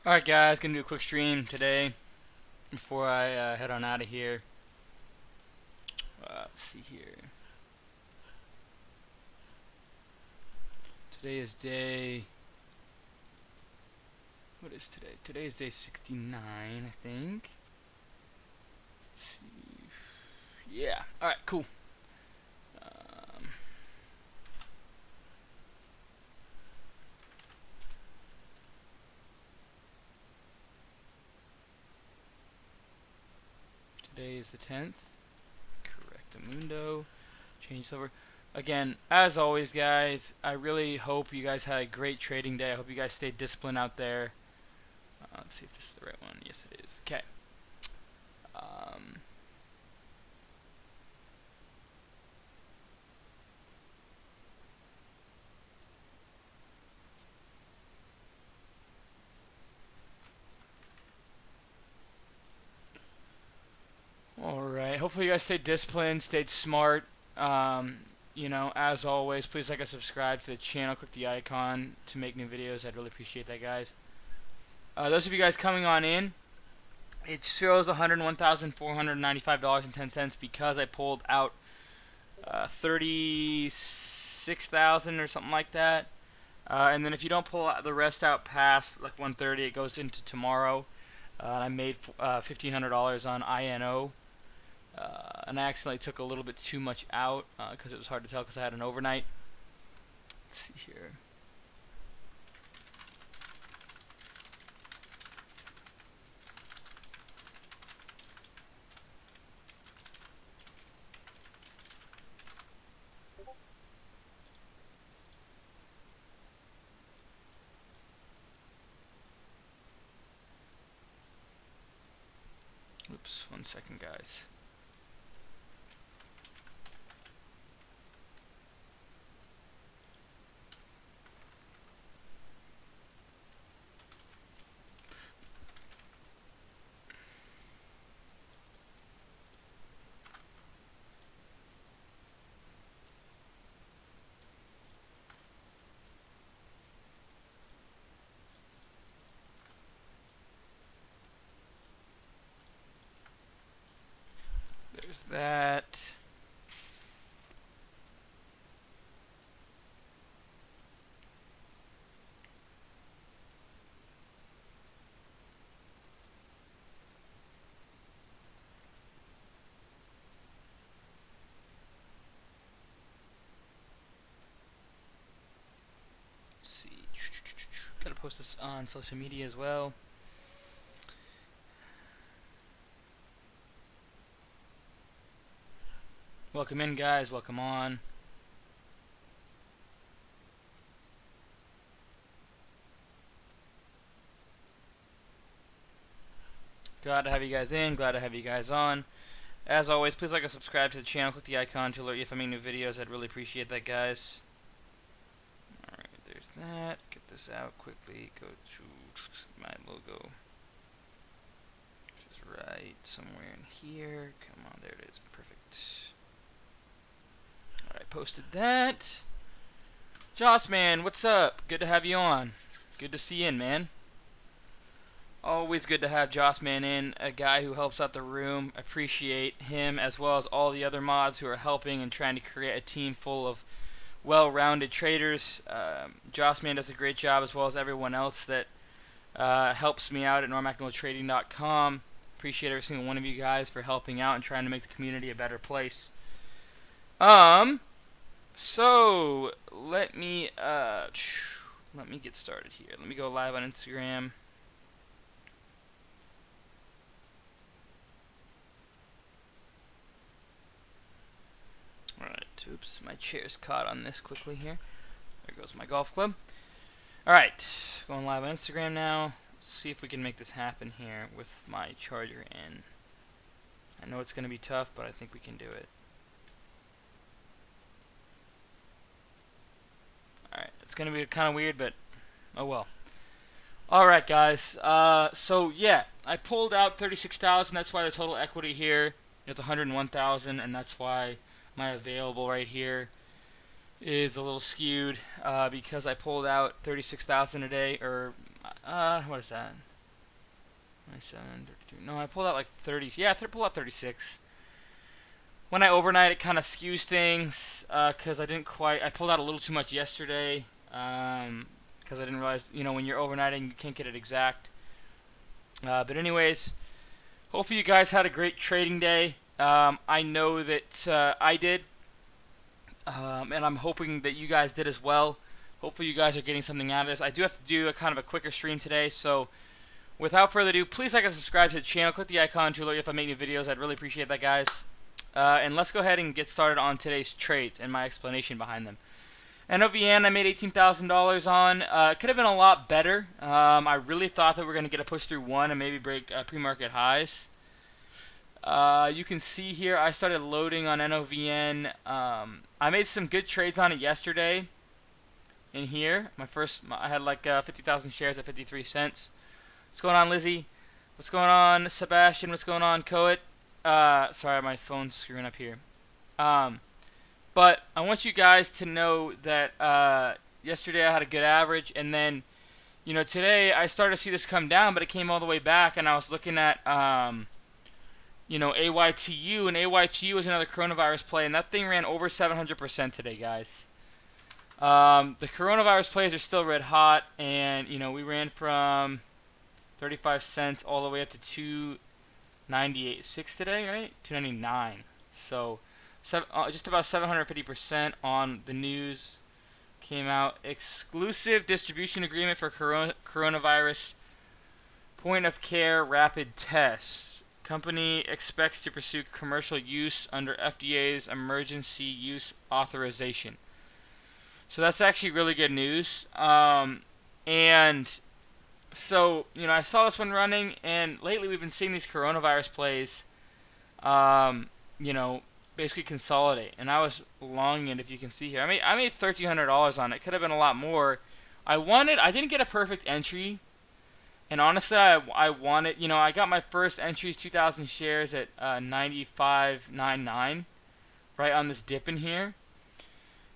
Alright guys, gonna do a quick stream today before I head on out of here. Let's see here. Today is day... What is today? Today is day 69, I think. Let's see. Yeah, alright, cool. Today is the 10th. Correctamundo. Change over. Again, as always, guys, I really hope you guys had a great trading day. I hope you guys stayed disciplined out there. Let's see if this is the right one. Yes, it is. Okay. Alright, hopefully you guys stayed disciplined, stayed smart. You know, as always, please like and subscribe to the channel. Click the icon to make new videos. I'd really appreciate that, guys. Those of you guys coming on in, it shows $101,495.10 because I pulled out 36,000 or something like that. And then if you don't pull the rest out past like 130, it goes into tomorrow. I made $1,500 on INO. And I accidentally took a little bit too much out because it was hard to tell because I had an overnight. Let's see here. Oops, 1 second, guys. There's that. Let's see. Gotta post this on social media as well. Welcome in, guys. Welcome on. Glad to have you guys in. Glad to have you guys on. As always, please like and subscribe to the channel. Click the icon to alert you if I make new videos. I'd really appreciate that, guys. Alright, there's that. Get this out quickly. Go to my logo. This is right somewhere in here. Come on, there it is. Perfect. Alright, posted that. Joss, man, what's up? Good to have you on. Good to see you in, man. Always good to have Joss Man in, a guy who helps out the room. Appreciate him as well as all the other mods who are helping and trying to create a team full of well-rounded traders. Joss Man does a great job as well as everyone else that helps me out at normacnoltrading.com. Appreciate every single one of you guys for helping out and trying to make the community a better place. So let me get started here. Let me go live on Instagram. Alright, oops, my chair's caught on this quickly here. There goes my golf club. Alright, going live on Instagram now. Let's see if we can make this happen here with my charger in. I know it's going to be tough, but I think we can do it. Alright, it's going to be kind of weird, but oh well. Alright, guys. So, yeah, I pulled out 36,000. That's why the total equity here is 101,000, and that's why my available right here is a little skewed because I pulled out 36,000 a day, or what is that? 27, 32. No, I pulled out like 30. Yeah, I pulled out 36. When I overnight, it kind of skews things because I pulled out a little too much yesterday because I didn't realize, when you're overnighting, you can't get it exact. But anyways, hopefully you guys had a great trading day. I know that I did, and I'm hoping that you guys did as well. Hopefully you guys are getting something out of this. I do have to do a kind of a quicker stream today, so without further ado, please like and subscribe to the channel. Click the icon to alert you if I make new videos. I'd really appreciate that, guys. And let's go ahead and get started on today's trades and my explanation behind them. NOVN I made $18,000 on. It could have been a lot better. I really thought that we were going to get a push through 1 and maybe break pre-market highs. You can see here I started loading on NOVN. I made some good trades on it yesterday. In here, I had like 50,000 shares at 53 cents. What's going on, Lizzie? What's going on, Sebastian? What's going on, Coet? Sorry, my phone's screwing up here. But I want you guys to know that yesterday I had a good average, and then, today I started to see this come down, but it came all the way back, and I was looking at, AYTU, and AYTU was another coronavirus play, and that thing ran over 700% today, guys. The coronavirus plays are still red hot, and, we ran from 35 cents all the way up to 298.6 today, right? 299. So just about 750% on the news came out. Exclusive distribution agreement for coronavirus point of care rapid tests. Company expects to pursue commercial use under FDA's emergency use authorization. So that's actually really good news. And so, I saw this one running, and lately we've been seeing these coronavirus plays, basically consolidate. And I was longing it, if you can see here. I made $1,300 on it. Could have been a lot more. I didn't get a perfect entry. And honestly, I wanted, I got my first entries, 2,000 shares at 95.99, right on this dip in here.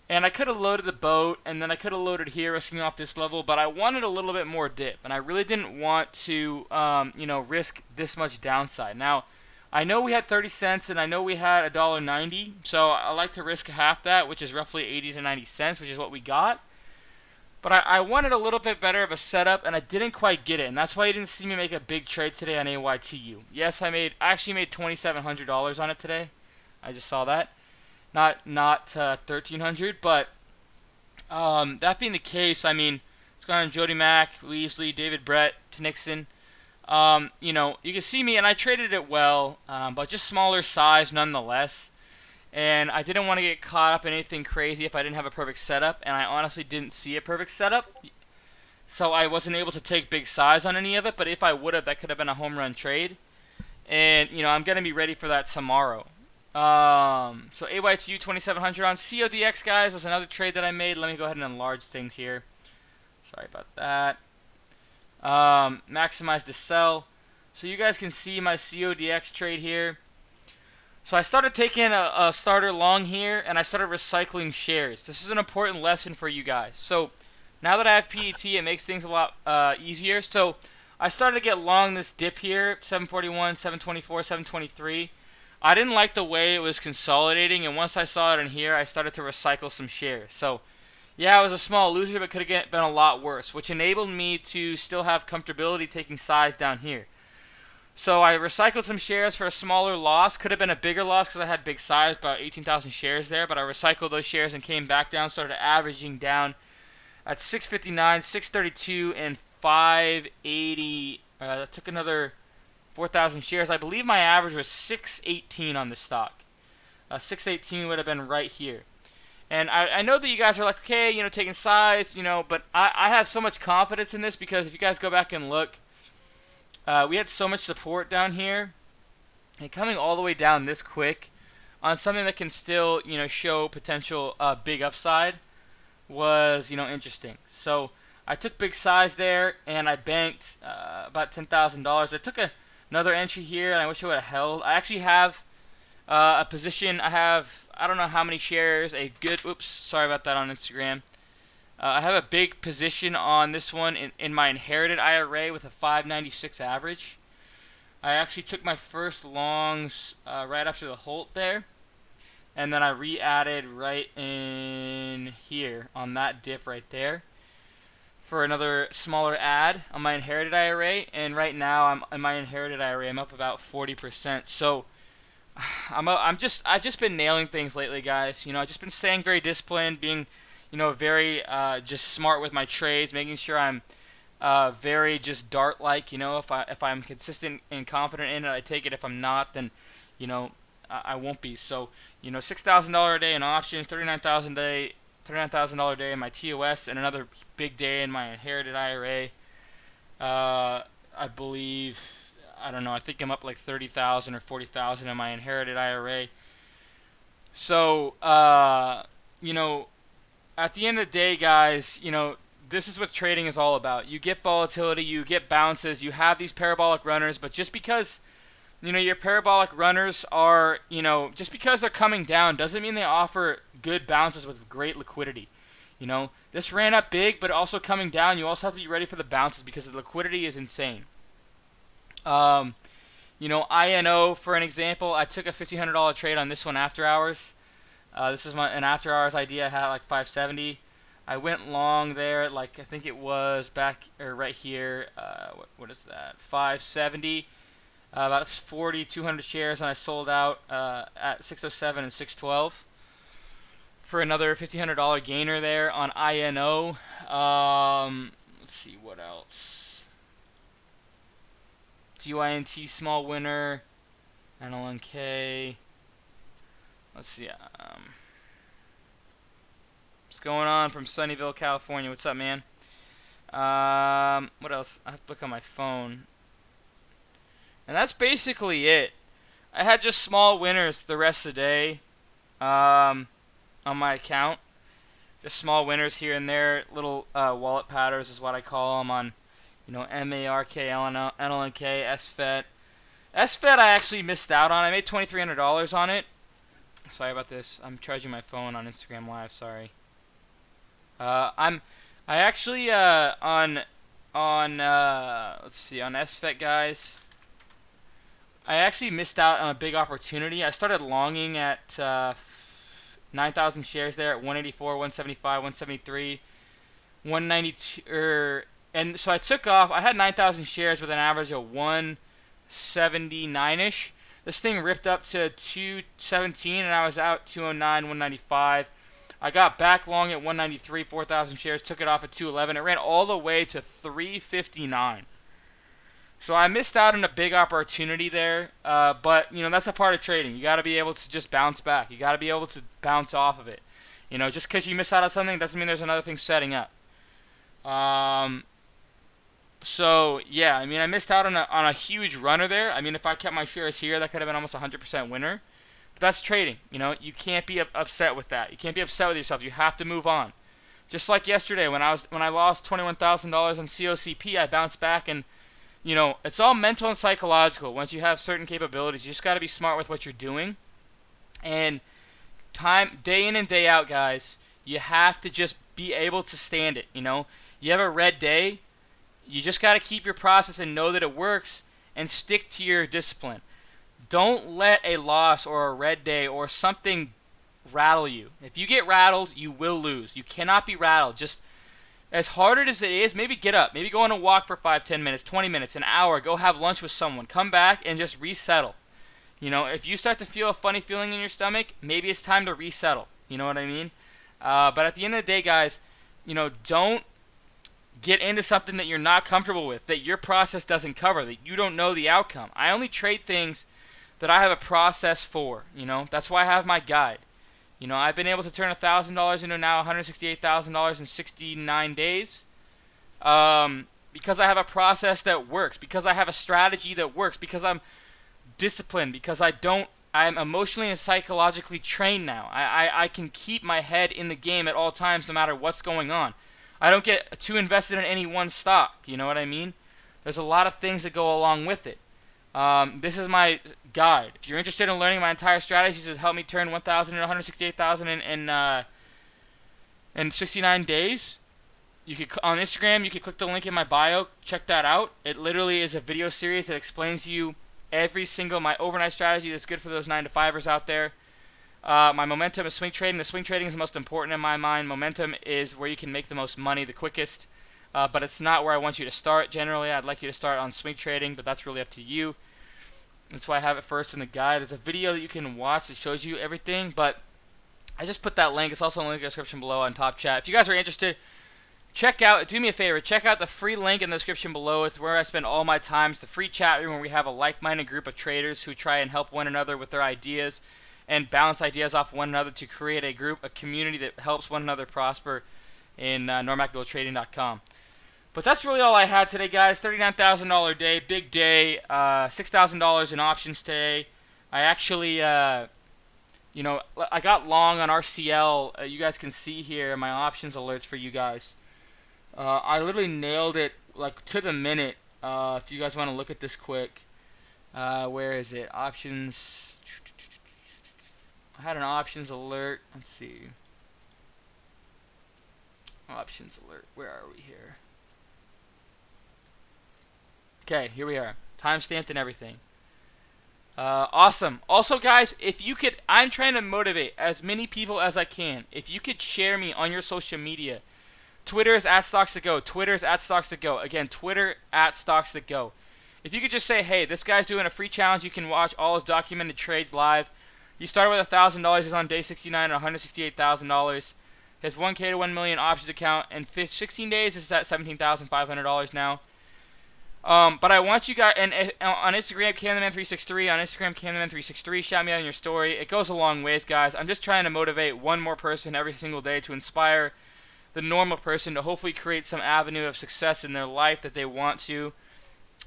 And I could have loaded the boat, and then I could have loaded here, risking off this level, but I wanted a little bit more dip, and I really didn't want to, risk this much downside. Now, I know we had 30 cents, and I know we had $1.90, so I like to risk half that, which is roughly 80 to 90 cents, which is what we got. But I wanted a little bit better of a setup, and I didn't quite get it, and that's why you didn't see me make a big trade today on AYTU. Yes, I actually made $2,700 on it today. I just saw that. Not 1,300, but that being the case, it's going on Jody Mack, Weasley, David Brett, to Nixon. You can see me, and I traded it well, but just smaller size nonetheless. And I didn't want to get caught up in anything crazy if I didn't have a perfect setup, and I honestly didn't see a perfect setup. So I wasn't able to take big size on any of it, but if I would have, that could have been a home run trade. And, I'm going to be ready for that tomorrow. So AYTU 2,700 on CODX, guys, was another trade that I made. Let me go ahead and enlarge things here. Sorry about that. Maximize the sell. So you guys can see my CODX trade here. So I started taking a starter long here, and I started recycling shares. This is an important lesson for you guys. So now that I have PET, it makes things a lot easier. So I started to get long this dip here, 741, 724, 723. I didn't like the way it was consolidating, and once I saw it in here, I started to recycle some shares. So, yeah, I was a small loser, but could have been a lot worse, which enabled me to still have comfortability taking size down here. So I recycled some shares for a smaller loss. Could have been a bigger loss because I had big size, about 18,000 shares there, but I recycled those shares and came back down, started averaging down at 659, 632, and 580. That took another 4,000 shares. I believe my average was 618 on this stock. 618 would have been right here. And I know that you guys are like, okay, taking size, but I have so much confidence in this because if you guys go back and look, we had so much support down here. And coming all the way down this quick on something that can still, show potential big upside was, interesting. So I took big size there, and I banked about $10,000. I took another entry here, and I wish I would have held. I actually have a position. I don't know how many shares. Oops, sorry about that on Instagram. I have a big position on this one in my inherited IRA with a 596 average. I actually took my first longs right after the halt there, and then I re-added right in here on that dip right there for another smaller add on my inherited IRA. And right now I'm in my inherited IRA, I'm up about 40%. So I've just been nailing things lately, guys. I've just been staying very disciplined, being very just smart with my trades, making sure I'm very just dart like. If I'm consistent and confident in it, I take it. If I'm not, then I won't be. So $6,000 a day in options, $39,000 a day in my TOS, and another big day in my inherited IRA. I believe, I don't know, I think I'm up like 30,000 or 40,000 in my inherited IRA. So at the end of the day, guys, this is what trading is all about. You get volatility, you get bounces, you have these parabolic runners, but just because your parabolic runners are, just because they're coming down doesn't mean they offer good bounces with great liquidity. This ran up big, but also coming down, you also have to be ready for the bounces because the liquidity is insane. INO, for an example, I took a $1,500 trade on this one after hours. This is an after hours idea. I had like 570. I went long there, like I think it was back or right here. What is that? 570. About 200 shares, and I sold out at 607 and 612 for another $1,500 gainer there on INO. Let's see what else. DYNT small winner, NLNK. Let's see. What's going on from Sunnyvale, California? What's up, man? What else? I have to look on my phone. And that's basically it. I had just small winners the rest of the day on my account. Just small winners here and there. Little wallet patters is what I call them on, MARK, NLNK, SFET. SFET I actually missed out on. I made $2,300 on it. Sorry about this. I'm charging my phone on Instagram Live. Sorry. I actually on let's see, on SFET, guys, I actually missed out on a big opportunity. I started longing at 9,000 shares there at 184, 175, 173, 192, and so I took off. I had 9,000 shares with an average of 179-ish. This thing ripped up to 217, and I was out 209, 195. I got back long at 193, 4,000 shares, took it off at 211. It ran all the way to 359. So I missed out on a big opportunity there, but that's a part of trading. You got to be able to just bounce back. You got to be able to bounce off of it. Just because you miss out on something doesn't mean there's another thing setting up. So yeah, I missed out on a huge runner there. If I kept my shares here, that could have been almost 100% winner. But that's trading. You can't be upset with that. You can't be upset with yourself. You have to move on. Just like yesterday when I lost $21,000 on COCP, I bounced back and. It's all mental and psychological. Once you have certain capabilities, you just got to be smart with what you're doing. And day in and day out, guys, you have to just be able to stand it. You have a red day, you just got to keep your process and know that it works and stick to your discipline. Don't let a loss or a red day or something rattle you. If you get rattled, you will lose. You cannot be rattled. Just as hard as it is, maybe get up. Maybe go on a walk for 5, 10 minutes, 20 minutes, an hour. Go have lunch with someone. Come back and just resettle. If you start to feel a funny feeling in your stomach, maybe it's time to resettle. You know what I mean? But at the end of the day, guys, don't get into something that you're not comfortable with, that your process doesn't cover, that you don't know the outcome. I only trade things that I have a process for. That's why I have my guide. I've been able to turn $1,000 into now $168,000 in 69 days because I have a process that works, because I have a strategy that works, because I'm disciplined, because I'm emotionally and psychologically trained now. I can keep my head in the game at all times no matter what's going on. I don't get too invested in any one stock. You know what I mean? There's a lot of things that go along with it. This is my guide. If you're interested in learning my entire strategies to help me turn 1,000 into 168,000 in 69 days, you could on Instagram. You can click the link in my bio. Check that out. It literally is a video series that explains to you my overnight strategy that's good for those 9-to-5ers out there. My momentum is swing trading. The swing trading is the most important in my mind. Momentum is where you can make the most money the quickest, but it's not where I want you to start. Generally, I'd like you to start on swing trading, but that's really up to you. That's why I have it first in the guide. There's a video that you can watch that shows you everything, but I just put that link. It's also in the link in the description below on top chat. If you guys are interested, check out, do me a favor, check out the free link in the description below. It's where I spend all my time. It's the free chat room where we have a like-minded group of traders who try and help one another with their ideas and bounce ideas off one another to create a group, a community that helps one another prosper in normacgoldtrading.com. But that's really all I had today, guys. $39,000 day, big day, $6,000 in options today. I actually, I got long on RCL. You guys can see here my options alerts for you guys. I literally nailed it like to the minute. If you guys want to look at this quick, where is it? Options. I had an options alert. Let's see. Options alert. Where are we here? Okay, here we are. Timestamped and everything. Awesome. Also, guys, if you could, I'm trying to motivate as many people as I can. If you could share me on your social media. Twitter is @StocksToGo. Twitter is @StocksToGo. Again, Twitter @StocksToGo. If you could just say, hey, this guy's doing a free challenge. You can watch all his documented trades live. He started with $1,000. He's on day 69 at $168,000. His 1K1Mil options account in 16 days is at $17,500 now. But I want you guys, and on Instagram, CamTheMan363, on Instagram, CamTheMan363, shout me out in your story. It goes a long ways, guys. I'm just trying to motivate one more person every single day to inspire the normal person to hopefully create some avenue of success in their life that they want to.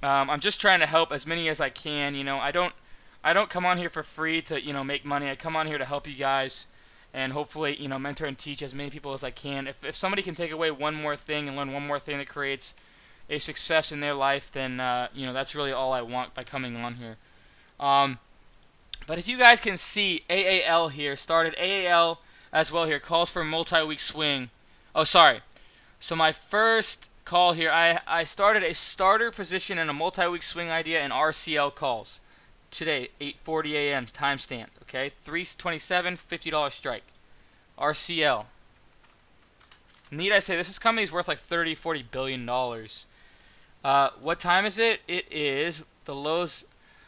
I'm just trying to help as many as I can. I don't come on here for free to, make money. I come on here to help you guys and hopefully, mentor and teach as many people as I can. If somebody can take away one more thing and learn one more thing that creates a success in their life, then, that's really all I want by coming on here. But if you guys can see, AAL here started. AAL as well here calls for a multi-week swing. Oh, sorry. So my first call here, I started a starter position in a multi-week swing idea in RCL calls. Today, 8:40 a.m. timestamped, okay? 327, $50 strike. RCL. Need I say, this company's worth like $30-40 billion. What time is it? It is the lows.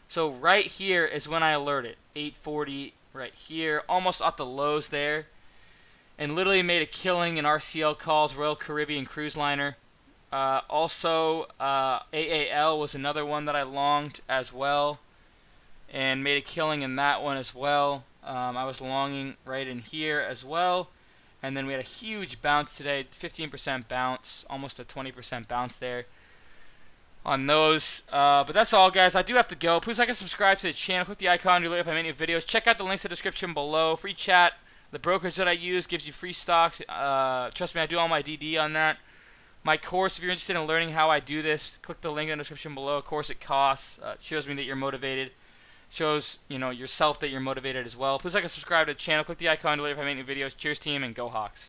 So right here is when I alert it. 8:40 right here, almost at the lows there. And literally made a killing in RCL calls, Royal Caribbean Cruise Liner. Also, AAL was another one that I longed as well. And made a killing in that one as well. I was longing right in here as well. And then we had a huge bounce today, 15% bounce, almost a 20% bounce there on those. But that's all, guys. I do have to go. Please like and subscribe to the channel. Click the icon to alert if I make new videos. Check out the links in the description below. Free chat. The brokerage that I use gives you free stocks. Trust me, I do all my DD on that. My course, if you're interested in learning how I do this, click the link in the description below. Of course, it costs. It shows me that you're motivated. Shows, yourself that you're motivated as well. Please like and subscribe to the channel. Click the icon to alert if I make new videos. Cheers, team, and go Hawks.